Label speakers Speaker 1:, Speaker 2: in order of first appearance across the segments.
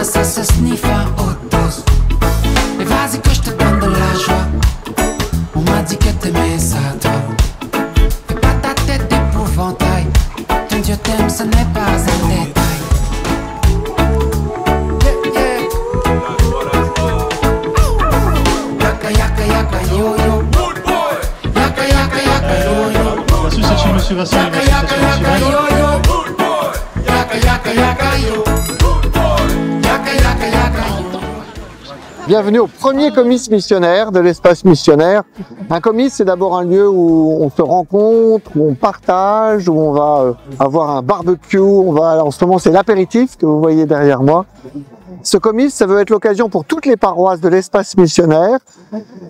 Speaker 1: ça se sniffe à haute dose. Mais vas-y que je te donne de la joie. On m'a dit que t'aimais ça, toi. Fais pas ta tête d'épouvantail. Ton Dieu t'aime, ce n'est pas un détail. Yaka yaka yaka yo yo. Yaka yaka yaka yo yo.
Speaker 2: L'association Monsieur Vincent et l'association Monsieur Vincent.
Speaker 1: Yaka yaka yaka yo. Yaka yaka yaka yo.
Speaker 3: Bienvenue au premier comice missionnaire de l'espace missionnaire. Un comice, c'est d'abord un lieu où on se rencontre, où on partage, où on va avoir un barbecue. En ce moment, c'est l'apéritif que vous voyez derrière moi. Ce comice, ça veut être l'occasion pour toutes les paroisses de l'espace missionnaire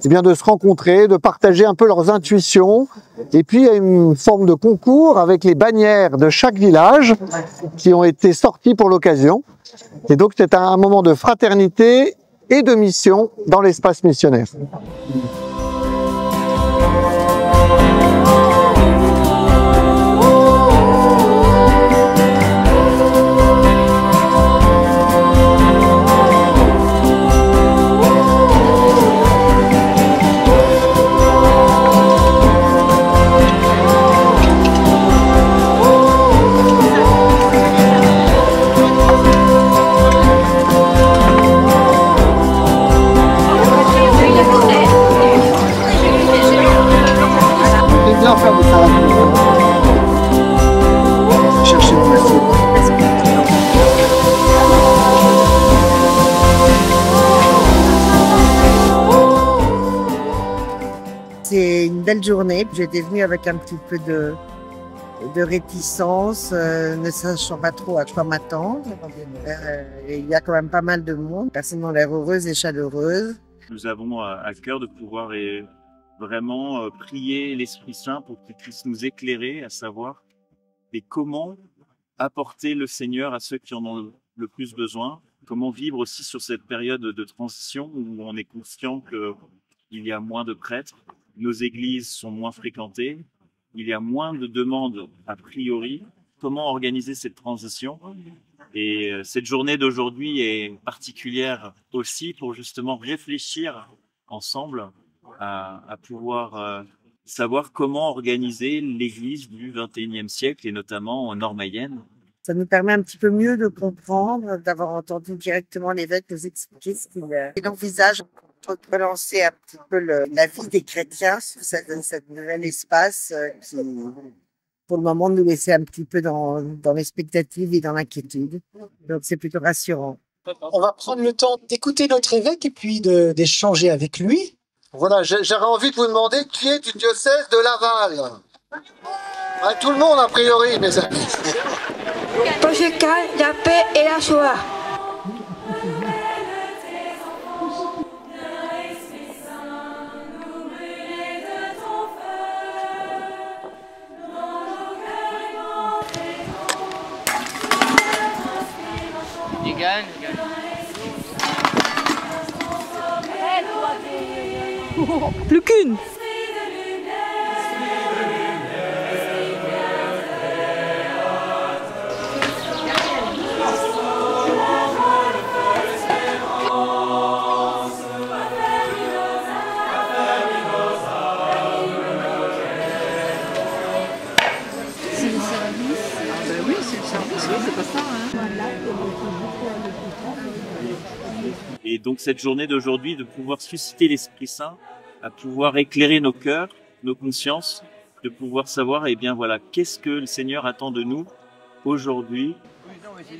Speaker 3: de se rencontrer, de partager un peu leurs intuitions. Et puis, il y a une forme de concours avec les bannières de chaque village qui ont été sorties pour l'occasion. Et donc, c'est un moment de fraternité et de mission dans l'espace missionnaire.
Speaker 4: C'est une belle journée. J'étais venue avec un petit peu de réticence, ne sachant pas trop à quoi m'attendre. Il y a quand même pas mal de monde. Les personnes ont l'air heureuses et chaleureuses.
Speaker 5: Nous avons à cœur de pouvoir vraiment prier l'Esprit Saint pour qu'il puisse nous éclairer à savoir comment apporter le Seigneur à ceux qui en ont le plus besoin, comment vivre aussi sur cette période de transition où on est conscient qu'il y a moins de prêtres, nos églises sont moins fréquentées, il y a moins de demandes a priori. Comment organiser cette transition? Et cette journée d'aujourd'hui est particulière aussi pour justement réfléchir ensemble à pouvoir savoir comment organiser l'église du XXIe siècle et notamment en Nord-Mayenne.
Speaker 4: Ça nous permet un petit peu mieux de comprendre, d'avoir entendu directement l'évêque nous expliquer ce qu'il envisage de relancer un petit peu la vie des chrétiens sur cette nouvel espace qui, pour le moment, nous laissait un petit peu dans l'expectative et dans l'inquiétude. Donc, c'est plutôt rassurant.
Speaker 6: On va prendre le temps d'écouter notre évêque et puis d'échanger avec lui.
Speaker 3: Voilà, j'aurais envie de vous demander qui est du diocèse de Laval. Tout le monde, a priori, mes amis.
Speaker 7: Pour ce cas, la paix et la joie.
Speaker 8: Il gagne.
Speaker 9: Plus qu'une.
Speaker 10: C'est le service.
Speaker 9: Oui, c'est le service, oui, c'est pas ça.
Speaker 5: Et donc cette journée d'aujourd'hui, de pouvoir susciter l'Esprit Saint, à pouvoir éclairer nos cœurs, nos consciences, de pouvoir savoir, qu'est-ce que le Seigneur attend de nous aujourd'hui,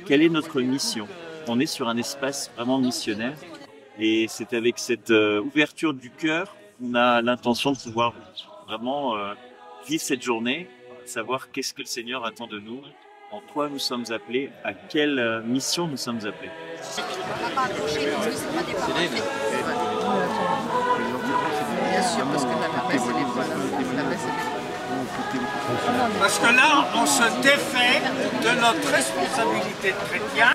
Speaker 5: quelle est notre mission. On est sur un espace vraiment missionnaire et c'est avec cette ouverture du cœur qu'on a l'intention de pouvoir vraiment vivre cette journée, savoir qu'est-ce que le Seigneur attend de nous, en quoi nous sommes appelés, à quelle mission nous sommes appelés.
Speaker 11: Parce que là, on se défait de notre responsabilité de chrétien.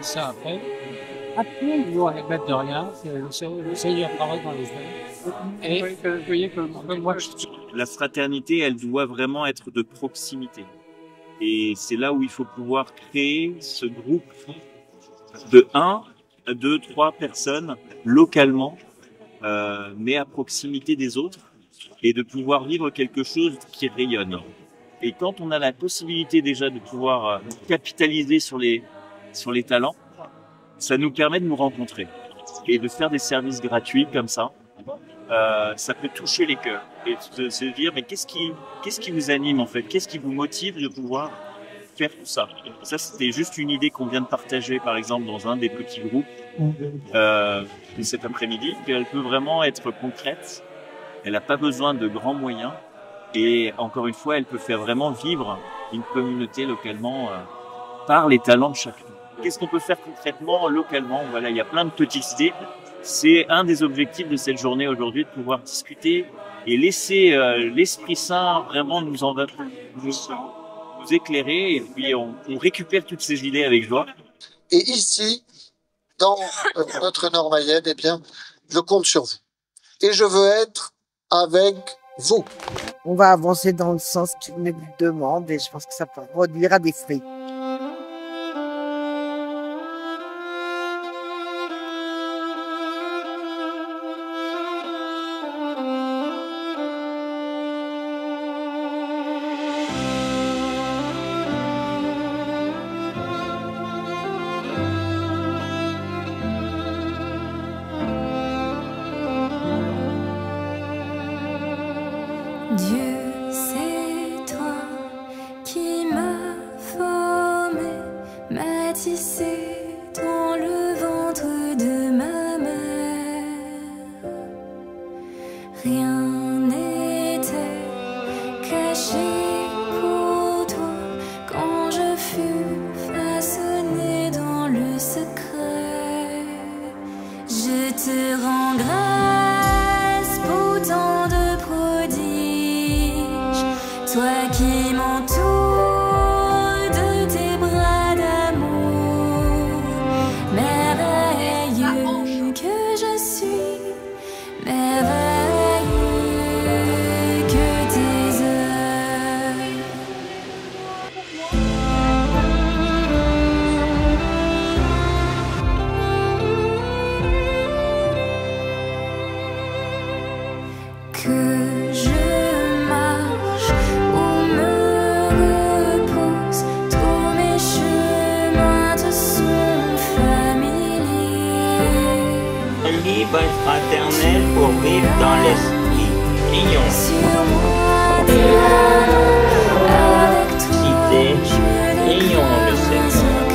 Speaker 8: Ça après.
Speaker 12: Après, vous ne mettre de rien, le Seigneur travaille dans les œuvres. Et vous voyez que moi,
Speaker 5: la fraternité, elle doit vraiment être de proximité. Et c'est là où il faut pouvoir créer ce groupe de 1, 2, 3 personnes localement, mais à proximité des autres, et de pouvoir vivre quelque chose qui rayonne. Et quand on a la possibilité déjà de pouvoir capitaliser sur les talents, ça nous permet de nous rencontrer et de faire des services gratuits comme ça. Ça peut toucher les cœurs et de se dire mais qu'est-ce qui vous anime en fait, qu'est-ce qui vous motive de pouvoir faire tout ça. Ça c'était juste une idée qu'on vient de partager par exemple dans un des petits groupes de cet après-midi. Elle peut vraiment être concrète, elle n'a pas besoin de grands moyens et encore une fois elle peut faire vraiment vivre une communauté localement par les talents de chacun. Qu'est-ce qu'on peut faire concrètement, localement? Voilà, il y a plein de petites idées. C'est un des objectifs de cette journée aujourd'hui, de pouvoir discuter et laisser l'Esprit Saint vraiment nous éclairer. Et puis, on récupère toutes ces idées avec joie.
Speaker 3: Et ici, dans notre Nord-Mayenne, eh bien, je compte sur vous. Et je veux être avec vous.
Speaker 4: On va avancer dans le sens qu'il nous demande et je pense que ça produira des fruits.
Speaker 10: Dieu, c'est toi qui m'as formé, m'as tissé dans le ventre de ma mère. Rien n'était caché pour toi quand je fus façonné dans le secret. Je te rends grâce pour tant de prodiges. Toi qui m'entoures de tes bras d'amour, merveilleux que je suis, merveilleux que tes œuvres. Que je
Speaker 13: fraternelle pour vivre dans l'esprit. Ayons cité, ayons le Seigneur.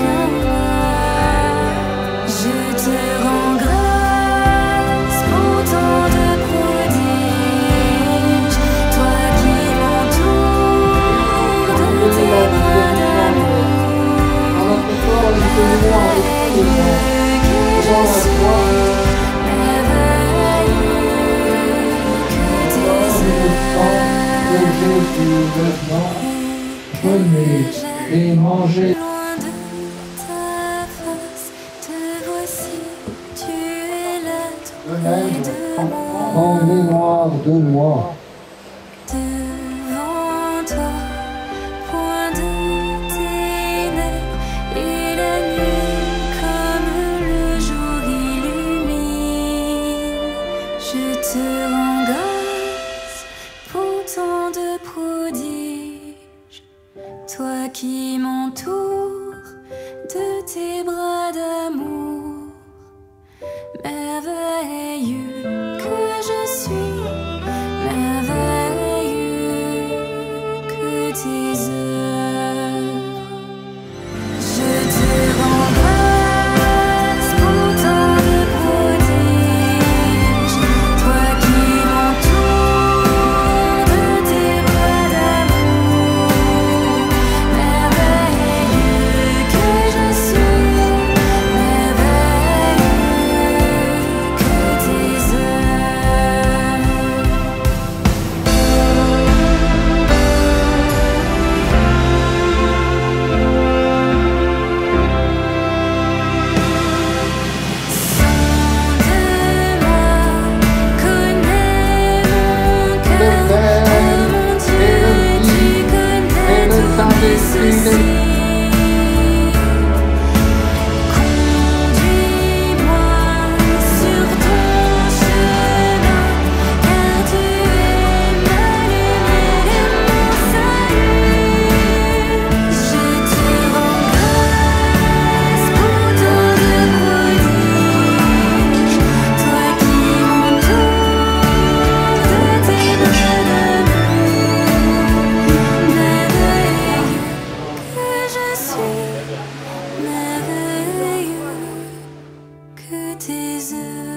Speaker 10: Je te rends grâce pour tant de prodiges, toi qui m'entoures de tes bras d'amour, merveilleux que je suis.
Speaker 14: Et manger.
Speaker 10: Loin de ta face, te voici, tu es là, près de moi.
Speaker 14: En mémoire de moi.
Speaker 10: Devant toi, point de ténèbres, et la nuit comme le jour illumine. Je te rends grâce pour tant de prodiges, toi qui m'entoures de tes bras d'amour, merveilleux que je suis, merveilleux. Que tes œuvres